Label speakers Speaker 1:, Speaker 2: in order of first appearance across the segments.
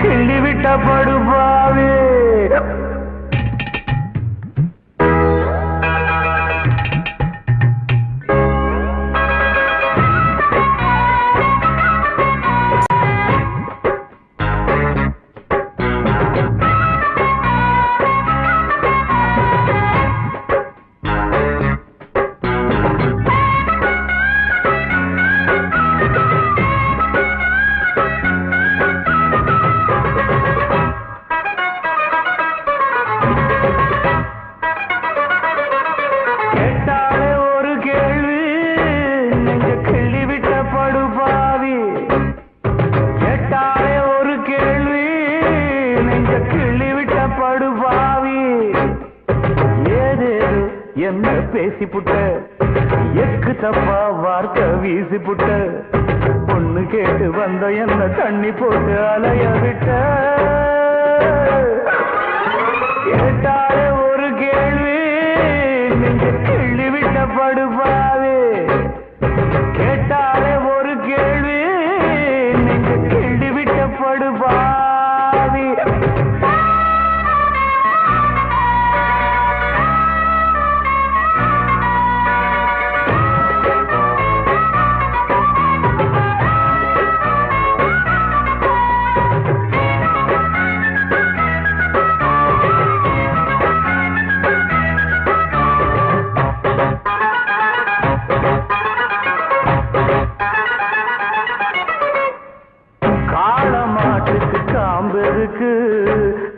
Speaker 1: கிள்ளி விட்ட படுபாவே பேசி புட்ட எக்கு தப்பா வார்த்தை வீசி புட்ட பொண்ணு கேட்டு வந்த என்ன தண்ணி போட்டு அலைய விட்ட கேட்டாலே ஒரு கேள்வி நெஞ்ச கிள்ளி விட்ட படுபாவே கேட்டாலே ஒரு கேள்வி நெஞ்ச கிள்ளி விட்ட படுபாவி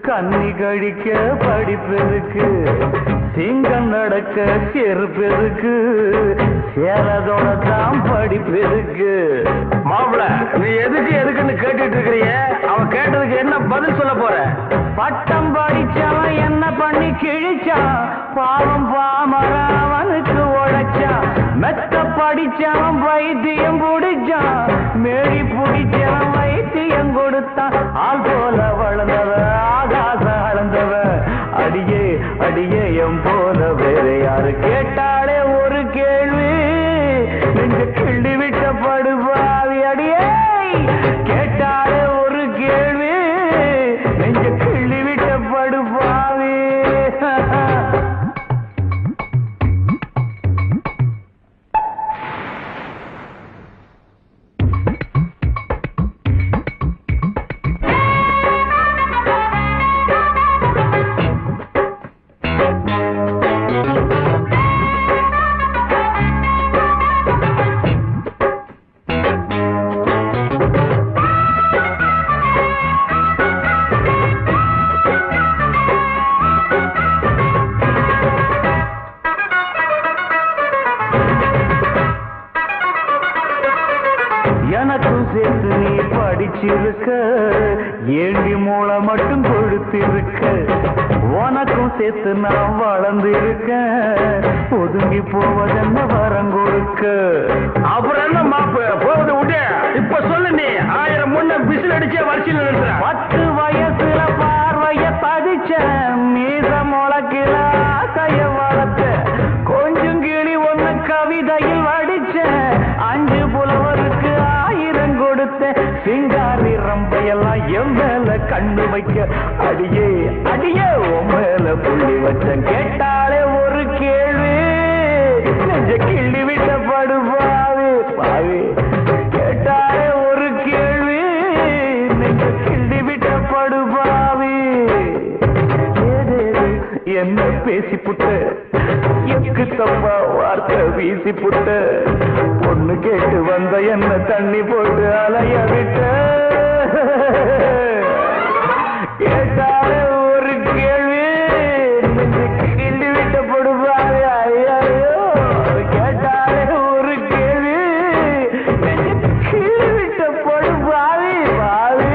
Speaker 1: கண்ணி கழிக்க படிப்பெருக்கு சிங்கம் நடக்க செருப்பெருக்கு சேரதோட தான் படிப்பெருக்கு மாப்பிள நீ எதுக்குன்னு கேட்டுட்டு இருக்கிறீங்க அவன் கேட்டதுக்கு என்ன பதில் சொல்ல போற பட்டம் படிச்சவன் என்ன பண்ணி கிழிச்சான் பாவம் பாமரா அவனுக்கு உழைச்சான் மெத்த படிச்சவன் வைத்தியம் பிடிச்சான் மேடி பிடிச்சவன் வைத்தியம் கொடுத்தான் ஆள் போல வளர்ந்தவன் ஆகாசம் அளந்தவன் அடியே அடியே எம் போல வேற யாரு கேட்டாலே ஒரு கேள்வி நெஞ்ச கிள்ளி விட்ட படுபாவி அடியே கேட்டாலே ஒரு கேள்வி நெஞ்ச கிள்ளி விட்ட படுபாவி எனக்கும் சேர்த்து நீ படிச்சிருக்க ஏண்டி மூளை மட்டும் கொடுத்திருக்க உனக்கும் சேர்த்து நான் வளர்ந்திருக்க ஒதுங்கி போவதென்ன வரம் கொடுக்க அப்புறம் என்ன மாப்பு போவது விட்டு இப்ப சொல்லு நீ 1000 முன்ன பிசில் அடிச்ச வரிசையில் நிறுத்துற 10 வயசுல பார்வைய பதிச்ச மீச முளைக்கில கைய வளர்த்த கொஞ்சம் கிளி ஒண்ணு கவிதையில் வடிச்ச 5 புலவருக்கு 1000 கொடுத்த சிங்காரி ரம்பையெல்லாம் என் மேல கண்ணு வைக்க அடியே அடியே உன் மேல புள்ளி வச்ச கேட்டாலே ஒரு கேள்வி நெஞ்ச கிள்ளி விட்ட படுபாவி பாவி கேட்டாலே ஒரு கேள்வி நெஞ்ச கிள்ளி விட்ட படுபாவி என்ன பேசி புட்ட எக்கு தப்பா வார்த்தை வீசி புட்ட பொண்ணு கேட்டு வந்த என்ன தண்ணி போட்டு அலைய விட்ட கேட்டாலே ஒரு கேள்வி கிள்ளி விட்ட படுபாவி ஐயோ கேட்டாலே ஒரு கேள்வி கிள்ளி விட்ட படுபாவி பாவி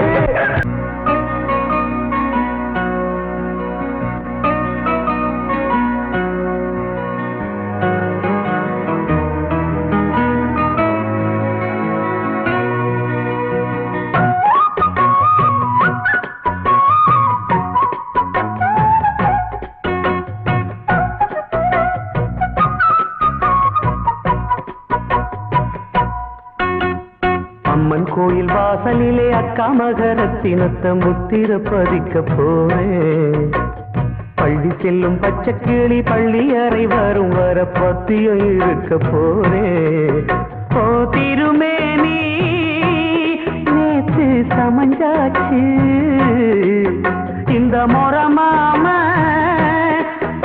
Speaker 1: அம்மன் கோயில் வாசலிலே அக்கா மகரத்தினத்தை முத்திர பதிக்க போறேன். பள்ளி செல்லும் பச்சை கிளி பள்ளி அறை வரும் வர பத்தியம் இருக்க போறேன். ஓ திருமேனி நேற்று சமஞ்சாச்சு, இந்த முறமாம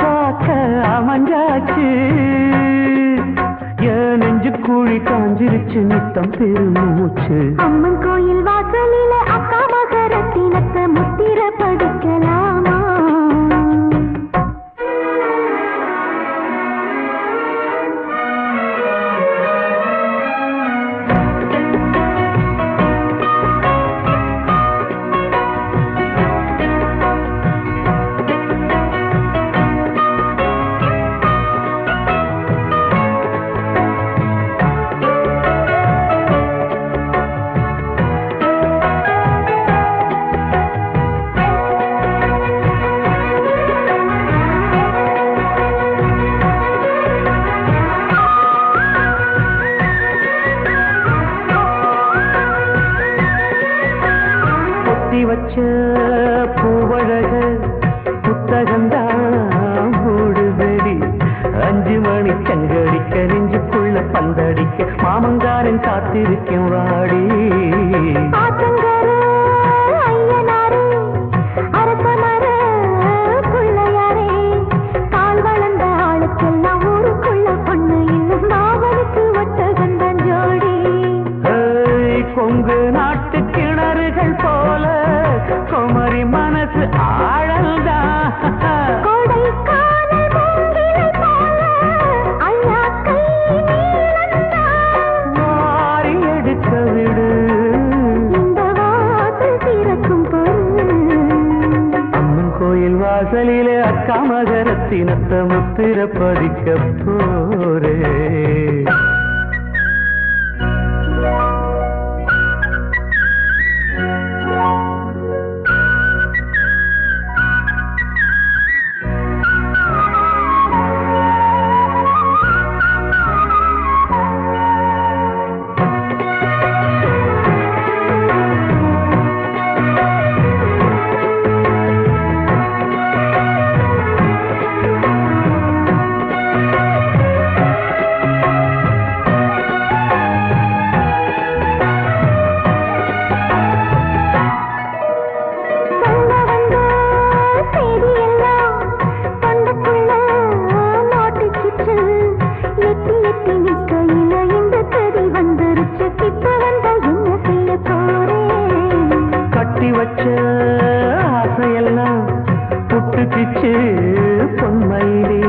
Speaker 1: பார்க்க அமைஞ்சாச்சு. என் நெஞ்சு கூழி காஞ்சிருச்சு நித்தம் பெருமூச்சு.
Speaker 2: அம்மன் கோயில் வாசலில அக்கா மகரத்தினத்தை முத்திர படிக்கலாமா?
Speaker 1: வச்ச பூவழக புத்தகந்தான் மூடுதடி. 5 மணி சங்கடிக்க நெஞ்சுக்குள்ள பந்தடிக்க மாமங்காரன் காத்திருக்கும் வாடி. கொங்கு நாட்டு கிணறுகள் போல குமரி மனசு ஆழல்தான். மாறி எடுக்க விடு அம்மன் கோயில் வாசலிலே அக்கா மகரத்தினத்தை முத்திர பதிக்க போரே. ஆசையெல்லாம் புட்டுக்கிச்சு பொன்மையிலே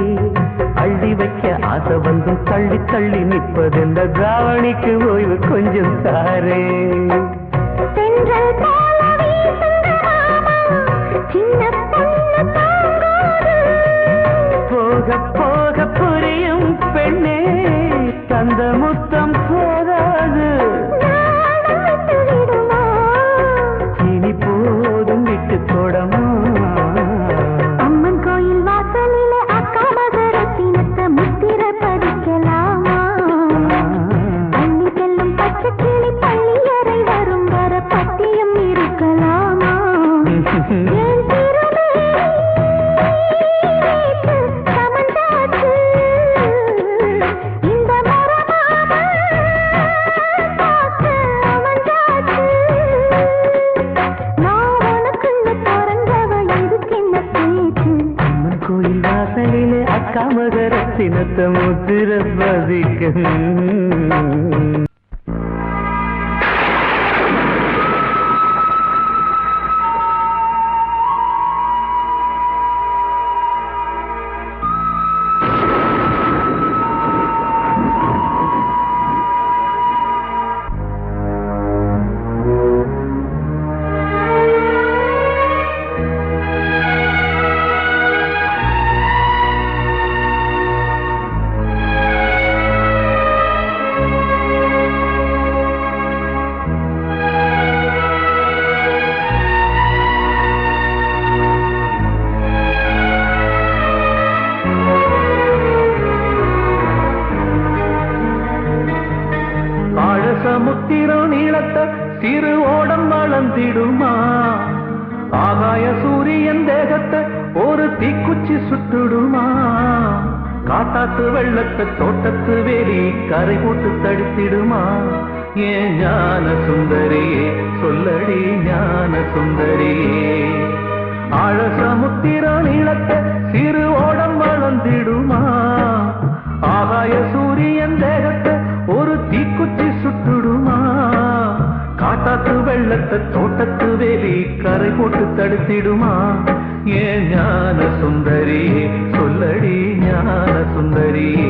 Speaker 1: அள்ளி வைக்க ஆசை வந்தும் தள்ளி தள்ளி நிற்பது இந்த தாவணிக்கு ஓய்வு கொஞ்சம் தாரே. போக போக புரியும் பெண்ணே தந்த முத்தம் போதாது. போதும் விட்டு தொடமா.
Speaker 2: அம்மன் கோயில் வாசலில அக்கா மகரத்தினத்தை முத்திர பதிக்கலாமா? பள்ளி செல்லும் பச்சை கிளி பள்ளி அறை வரும் வர பத்தியம் இருக்கலாமா?
Speaker 1: அக்கா மகரத்தினத்தை முத்திர பதிக்க. நீளத்தை சிறு ஓடம் வளர்ந்திடுமா ஆகாய சூரியன் தேகத்தை ஒரு தீக்குச்சி சுட்டுடுமா காட்டாத்து வெள்ளத்தை தோட்டத்து வேலி கரை போட்டு தடுத்திடுமா ஏன் ஞான சுந்தரியே சொல்லடி ஞான சுந்தரியே ஆழ சமுத்திர நீளத்தை சிறு ஓடம் வளர்ந்திடுமா ஆகாய சூரியன் தேகத்தை ஒரு தீக்குச்சி சுட்டுடுமா காட்டாத்து வெள்ளத்தை தோட்டத்து வேலி கரை போட்டு தடுத்திடுமா ஏன் ஞான சுந்தரியே சொல்லடி ஞான சுந்தரியே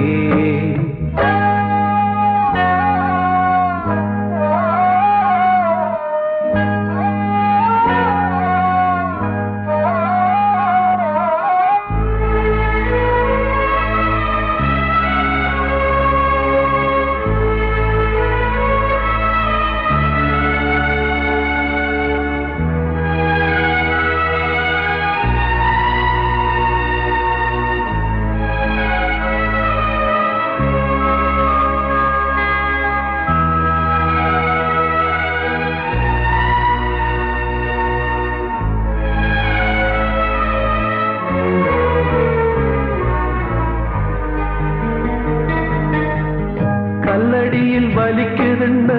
Speaker 1: கல்லடியில் வலிக்குதுண்டு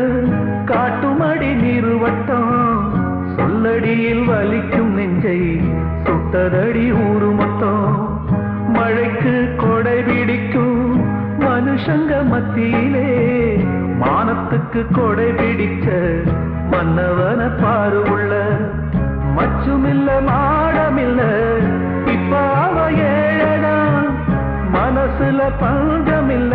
Speaker 1: காட்டுமடி நீருவட்டம் சொல்லடியில் வலிக்கும் நெஞ்சை சுட்டதடி ஊரு மொத்தம் மழைக்கு கொடை பிடிக்கும் மனுஷங்க மத்தியிலே மானத்துக்கு கொடை பிடிச்ச மன்னவன பாரு உள்ள மச்சுமில்ல மாடமில்ல இப்ப அவ ஏழதான் மனசுல பஞ்சமில்ல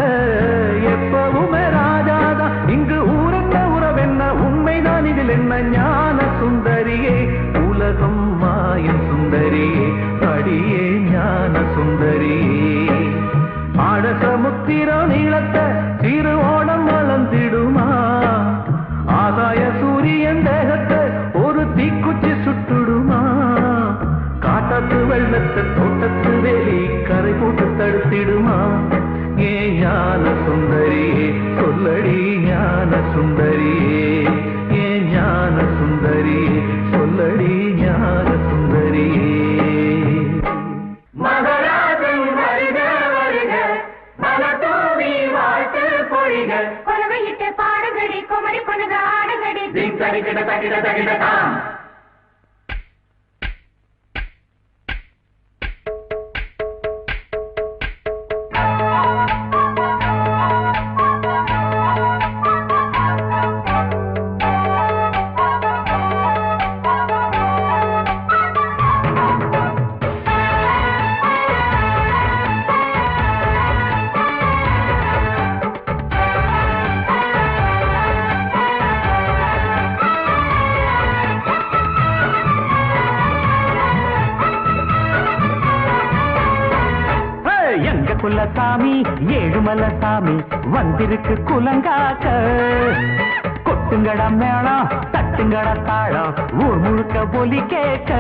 Speaker 1: எப்பவுமே ராஜாதான் இங்கு ஊரென்ன உறவென்ன உண்மைதான் இதில் என்ன ஞான சுந்தரியே உலகம் மாயம் சுந்தரியே அடியே ஞான சுந்தரியே ஆழ சமுத்திர நீளத்தை சிறு ஓடம் வளர்ந்திடுமா ஆகாய சூரியன் தேகத்தை ஒரு தீக்குச்சி சுட்டுடுமா காட்டாத்து வெள்ளத்தை தோட்டத்து வேலி கரை போட்டு தடுத்திடுமா ஏன் ஞான சுந்தரியே சொல்லடி ஞான சுந்தரியே ஏன் ஞான சுந்தரியே சொல்லடி ஞான சுந்தரியே
Speaker 2: மகராஜன் வருக வருக மலத்தூவி வாழ்த்து பொழிக கொலவையிட்டு பாடுகடி குமரி பொண்ணுக ஆடுகடி
Speaker 1: தகிட தகிட தகிட தாம்
Speaker 3: குலசாமி ஏழுமல சாமி வந்திருக்கு குலங்காக்க கொட்டுங்கட மேளம் தட்டுங்கட தாளம் ஊர் முழுக்க ஒலி கேட்க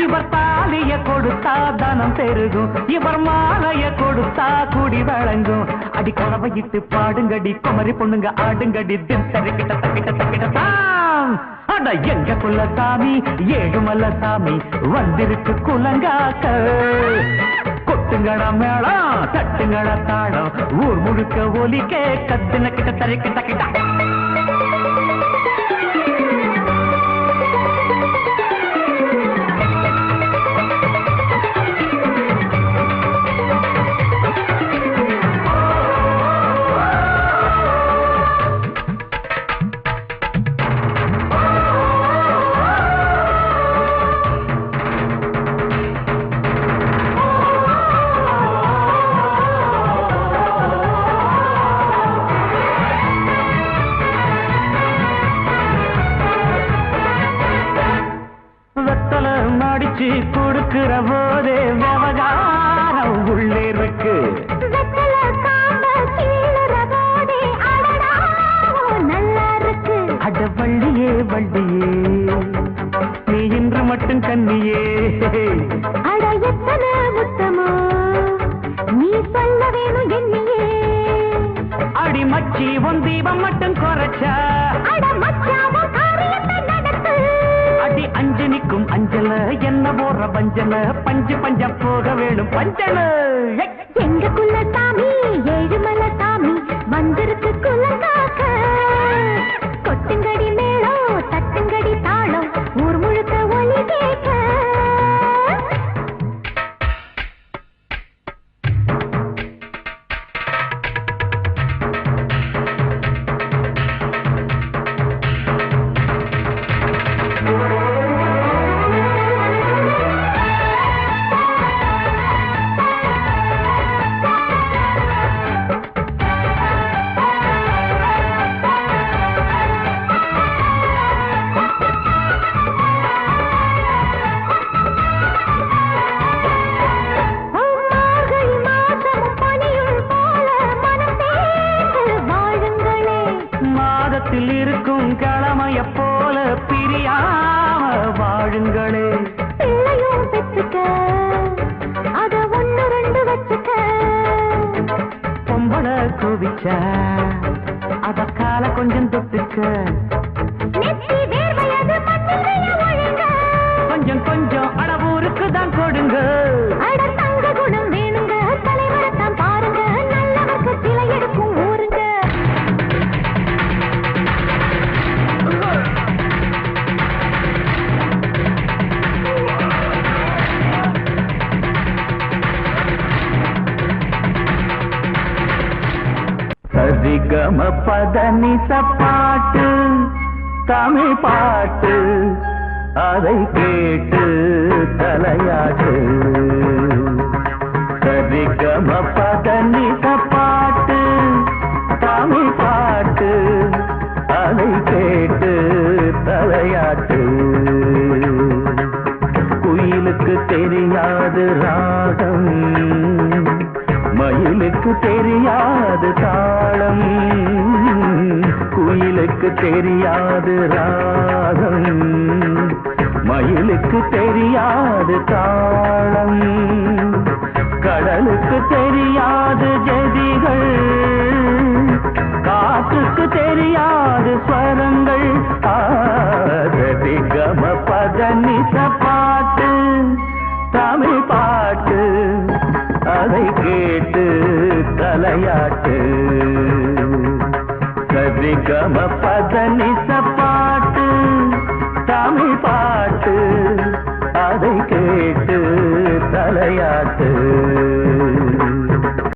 Speaker 3: இவர் தாலிய கொடுத்தா தனம் பெருகும் இவர் மாலைய கொடுத்தா குடி வழங்கும் அடி கொலவையிட்டு பாடுங்கடி குமரி பொண்ணுங்க ஆடுங்கடி தின் தரிக்கிட்ட தக்கிட்ட தக்கிட்ட தான் அட எங்க குலசாமி ஏழுமல சாமி வந்திருக்கு குலங்காக்க கொட்டுங்கட மேளம் தட்டுங்கட தாளம் ஊர் முழுக்க ஒலி கேட்க தினக்கிட்ட தரிக்கிட்ட கிட்ட கொடுக்கிற போதே விவகாரம் உள்ளே இருக்கு அட வள்ளியே வள்ளியே நீ இன்று மட்டும் கண்ணியே
Speaker 2: அட எத்தனை உத்தமோ நீ சொல்ல வேணும் என்னையே
Speaker 3: அடி மச்சி உன் தீபம் மட்டும் குறைச்சா
Speaker 2: அட மச்சாவும் காரியத்தை நடத்து
Speaker 3: அடி அஞ்சு நிக்கும் அஞ்சல என்ன போற பஞ்சல பஞ்சு பஞ்ச போக வேணும் பஞ்சல
Speaker 2: எங்க குல சாமி ஏழுமலை சாமி வந்திருக்கு குலங்காக்க கொட்டுங்கடி மேளம் தட்டுங்கடி தாளம் ஊர் முழுக்க ஒலி கேட்க
Speaker 3: மாதத்தில் இருக்கும் கிழமைய போல பிரியாம வாழுங்களே
Speaker 2: பிள்ளையும் பெற்றுக்க அத ஒண்ணு ரெண்டு வச்சுக்க
Speaker 3: பொம்பளை குவிச்சா அத கால கொஞ்சம் தொட்டுக்க
Speaker 2: நெத்தி வேர்வையது மண்ணில் ஒழுங்க
Speaker 3: கொஞ்சம் கொஞ்சம் அளவூருக்கு தான் கொடுங்க
Speaker 2: அட தங்க குணம் வேணுங்க தலைவரத்தான் பாருங்க நல்லவர்க்கு சிலை எடுக்கும் ஊருங்க
Speaker 3: சரிகம பதனி சப்பாட்டு தமிழ் பாட்டு அதை கேட்டு தலையாட்டு சரிகம பதனி சப்பாட்டு தமிழ் பாட்டு அதை கேட்டு தலையாட்டு குயிலுக்கு தெரியாது ராகம் மயிலுக்கு தெரியாது தாளம் குயிலுக்கு தெரியாது ராகம் மயிலுக்கு தெரியாது தாளம் கடலுக்கு தெரியாது ஜதிகள் காற்றுக்கு தெரியாது ஸ்வரங்கள் கம பதனிச பாட்டு தமிழ் பாட்டு அதை கேட்டு தலையாட்டு சரிகம பதனிச பாட்டு தமிழ் பாட்டு அதை கேட்டு தலையாட்டு